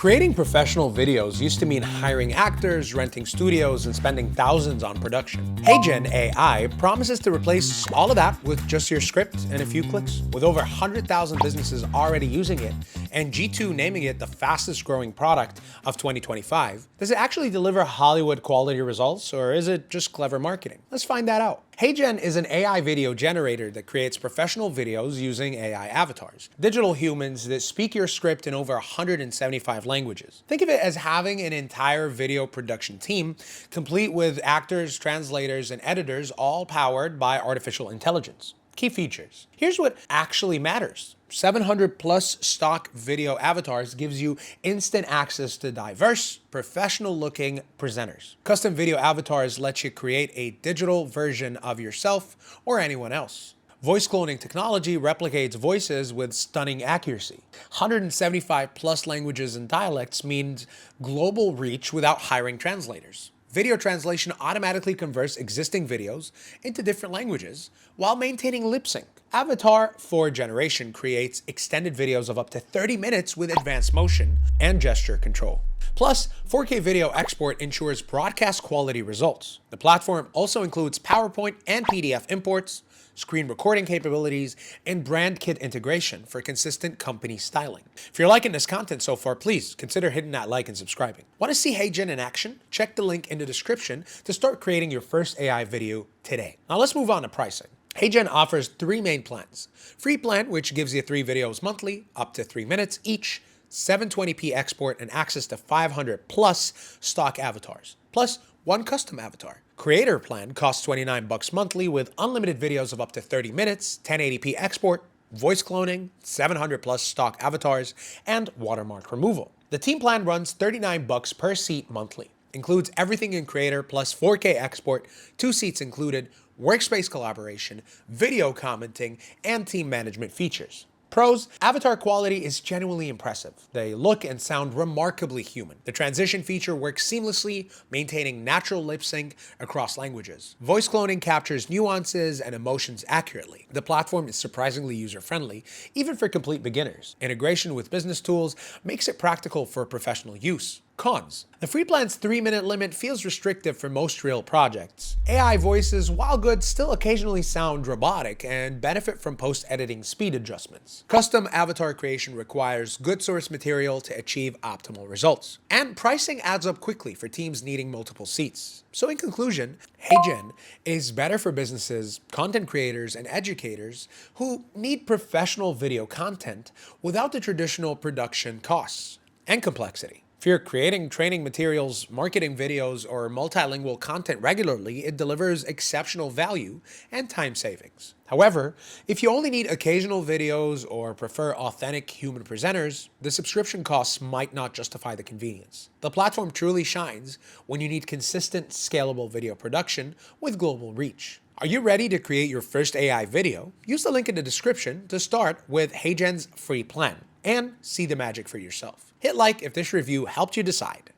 Creating professional videos used to mean hiring actors, renting studios, and spending thousands on production. HeyGen AI promises to replace all of that with just your script and a few clicks. With over 100,000 businesses already using it, and G2 naming it the fastest growing product of 2025, does it actually deliver Hollywood quality results, or is it just clever marketing? Let's find that out. HeyGen is an AI video generator that creates professional videos using AI avatars, digital humans that speak your script in over 175 languages. Think of it as having an entire video production team, complete with actors, translators, and editors, all powered by artificial intelligence. Key features. Here's what actually matters. 700 plus stock video avatars gives you instant access to diverse, professional-looking presenters. Custom video avatars let you create a digital version of yourself or anyone else. Voice cloning technology replicates voices with stunning accuracy. 175 plus languages and dialects means global reach without hiring translators. Video translation automatically converts existing videos into different languages while maintaining lip sync. Avatar 4 generation creates extended videos of up to 30 minutes with advanced motion and gesture control. Plus, 4K video export ensures broadcast quality results. The platform also includes PowerPoint and PDF imports, screen recording capabilities, and brand kit integration for consistent company styling. If you're liking this content so far, please consider hitting that like and subscribing. Want to see HeyGen in action? Check the link in the description to start creating your first AI video today. Now let's move on to pricing. HeyGen offers three main plans. Free plan, which gives you 3 videos monthly, up to 3 minutes each, 720p export, and access to 500 plus stock avatars, plus 1 custom avatar. Creator plan costs $29 monthly with unlimited videos of up to 30 minutes, 1080p export, voice cloning, 700 plus stock avatars, and watermark removal. The team plan runs $39 per seat monthly. Includes everything in Creator plus 4K export, 2 seats included, workspace collaboration, video commenting, and team management features. Pros: avatar quality is genuinely impressive. They look and sound remarkably human. The transition feature works seamlessly, maintaining natural lip sync across languages. Voice cloning captures nuances and emotions accurately. The platform is surprisingly user-friendly, even for complete beginners. Integration with business tools makes it practical for professional use. Cons: the free plan's 3-minute limit feels restrictive for most real projects. AI voices, while good, still occasionally sound robotic and benefit from post-editing speed adjustments. Custom avatar creation requires good source material to achieve optimal results. And pricing adds up quickly for teams needing multiple seats. So in conclusion, HeyGen is better for businesses, content creators, and educators who need professional video content without the traditional production costs and complexity. If you're creating training materials, marketing videos, or multilingual content regularly, it delivers exceptional value and time savings. However, if you only need occasional videos or prefer authentic human presenters, the subscription costs might not justify the convenience. The platform truly shines when you need consistent, scalable video production with global reach. Are you ready to create your first AI video? Use the link in the description to start with HeyGen's free plan and see the magic for yourself. Hit like if this review helped you decide.